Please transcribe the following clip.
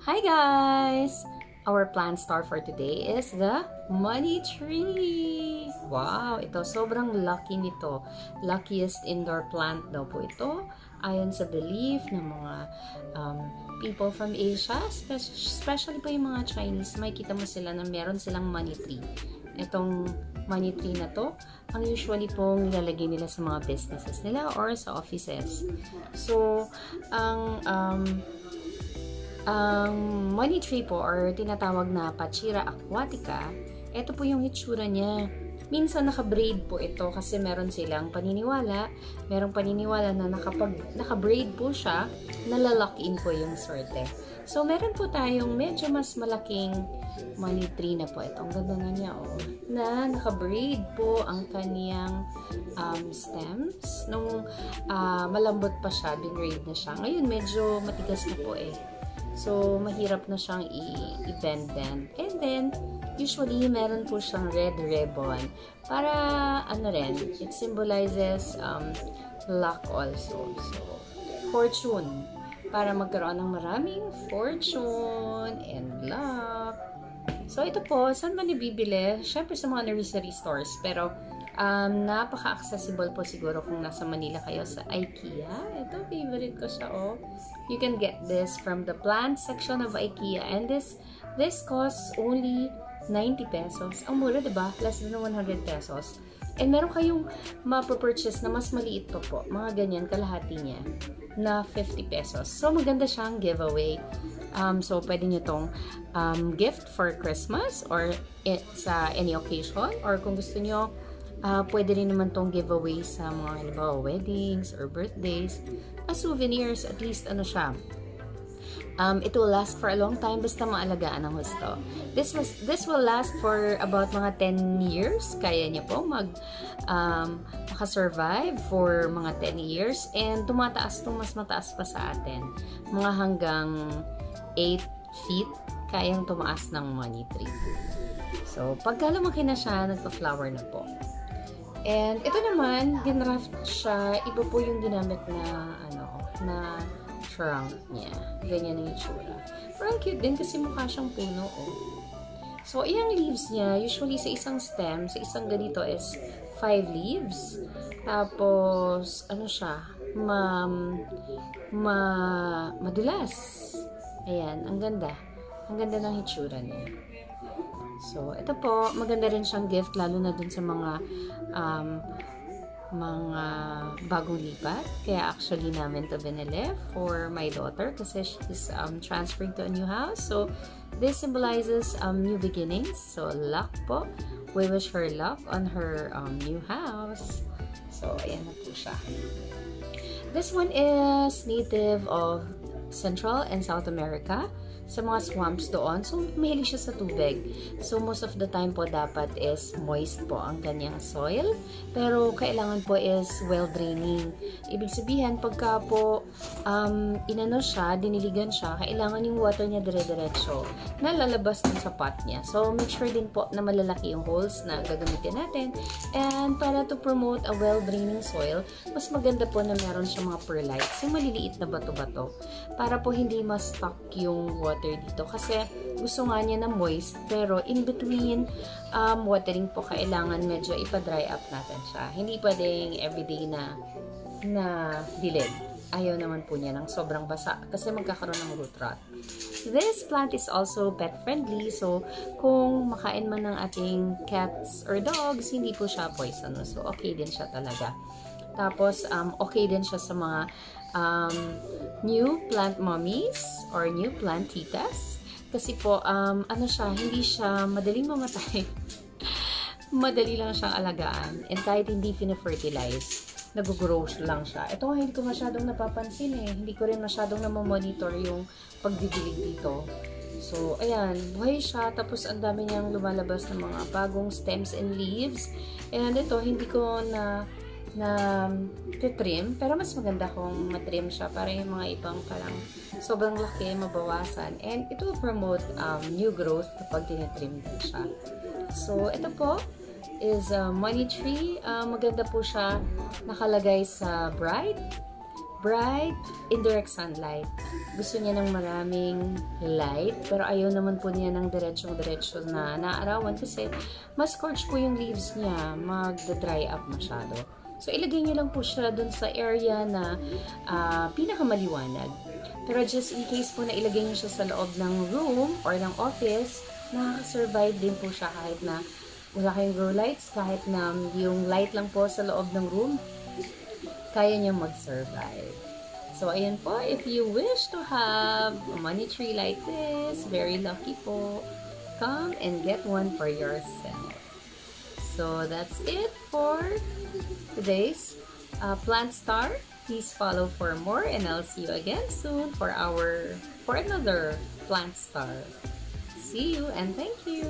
Hi guys! Our plant star for today is the money tree. Wow! Ito, sobrang lucky nito. Luckiest indoor plant daw po ito. Ayon sa belief ng mga people from Asia, especially po yung mga Chinese, makikita mo sila na meron silang money tree. Itong money tree na to, ang usually pong nilalagay nila sa mga businesses nila or sa offices. So, ang money tree po or tinatawag na Pachira aquatica, ito po yung hitsura niya. Minsan naka-braid po ito kasi meron silang paniniwala. Merong paniniwala na naka-braid po siya, nalalock in po yung swerte. So, meron po tayong medyo mas malaking money tree na po ito. Ang ganda na niya, oh. Na naka-braid po ang kaniyang stems. Nung malambot pa siya, bin-braid na siya. Ngayon, medyo matigas na po eh. So, mahirap na siyang i-bend-bend. And then, usually, meron po siyang red ribbon. Para, ano rin, it symbolizes luck also. So, fortune. Para magkaroon ng maraming fortune and luck. So, ito po, saan man ibibili? Siyempre sa mga nursery stores. Pero, napaka-accessible po siguro kung nasa Manila kayo sa IKEA. Ito, favorite ko siya, oh. You can get this from the plant section of IKEA. And this costs only 90 pesos. Ang mura, diba? Less than 100 pesos. And meron kayong mapapurchase na mas maliit pa po. Mga ganyan, kalahati niya. Na 50 pesos. So, maganda siyang giveaway. So, pwede nyo tong gift for Christmas or sa any occasion. Or kung gusto nyo, pwede rin naman tong giveaway sa mga halimbawa weddings or birthdays. As souvenirs, at least ano siya. It will last for a long time basta maalagaan ang husto. This will last for about mga 10 years. Kaya niya po makasurvive for mga 10 years. And tumataas itong mas mataas pa sa atin. Mga hanggang 8 feet kayang tumaas ng money tree. So, pagka lumaki na siya, nagpa-flower na po. And ito naman, ginraft siya. Iba po yung ginamit na trunk niya. Ganyan ang itsura. Pero ang cute din kasi mukha siyang puno, oh. So, iyang leaves niya, usually sa isang stem, sa isang ganito is 5 leaves. Tapos, ano siya, madulas. Ayan, ang ganda. Ang ganda ng itsura niya. So, ito po, maganda rin siyang gift, lalo na dun sa mga bagong lipat. Kaya actually namin to binili for my daughter kasi she's transferring to a new house. So, this symbolizes new beginnings. So, luck po. We wish her luck on her new house. So, ayan na po siya. This one is native of Central and South America. Sa mga swamps doon. So, mahilig siya sa tubig. So, most of the time po dapat is moist po ang kanyang soil. Pero, kailangan po is well-draining. Ibig sabihin, pagka po inano siya, diniligan siya, kailangan yung water niya dire-diretso na lalabas dun sa pot niya. So, make sure din po na malalaki yung holes na gagamitin natin. And, para to promote a well-draining soil, mas maganda po na meron siya mga perlites, yung maliliit na bato-bato. Para po hindi ma-stuck yung water dito kasi gusto nga niya na moist pero in between watering po kailangan medyo ipa-dry up natin siya. Hindi pwedeng everyday na dilig. Ayaw naman po niya ng sobrang basa kasi magkakaroon ng root rot. This plant is also pet friendly, so kung makain man ng ating cats or dogs, hindi po siya poisonous. So okay din siya talaga. Tapos okay din siya sa mga new plant mommies or new plant titas. Kasi po, ano siya, hindi siya madaling mamatay. Madali lang siyang alagaan. And kahit hindi fina-fertilize, nag-grow lang siya. Ito nga, hindi ko masyadong napapansin eh. Hindi ko rin masyadong namamonitor yung pagdidilig dito. So, ayan, buhay siya. Tapos, ang dami niyang lumalabas ng mga bagong stems and leaves. And ito, hindi ko na trim, pero mas maganda kung matrim siya para yung mga ibang parang sobrang laki, mabawasan. And it will promote new growth kapag tinitrim din siya. So, ito po is money tree. Maganda po siya nakalagay sa bright Bright, indirect sunlight. Gusto niya ng maraming light, pero ayaw naman po niya ng diretsong-diretsyo na naarawan kasi mas scorch po yung leaves niya, mag-dry up masyado. So, ilagay niyo lang po siya dun sa area na pinakamaliwanag. Pero just in case po na ilagay niyo siya sa loob ng room or ng office, nakaka-survive din po siya kahit na wala kayong grow lights, kahit na yung light lang po sa loob ng room, kaya niya mag-survive. So, ayan po, if you wish to have a money tree like this, very lucky po, come and get one for yourself. So, that's it for today's Plant Star. Please follow for more and I'll see you again soon for another Plant Star. See you and thank you!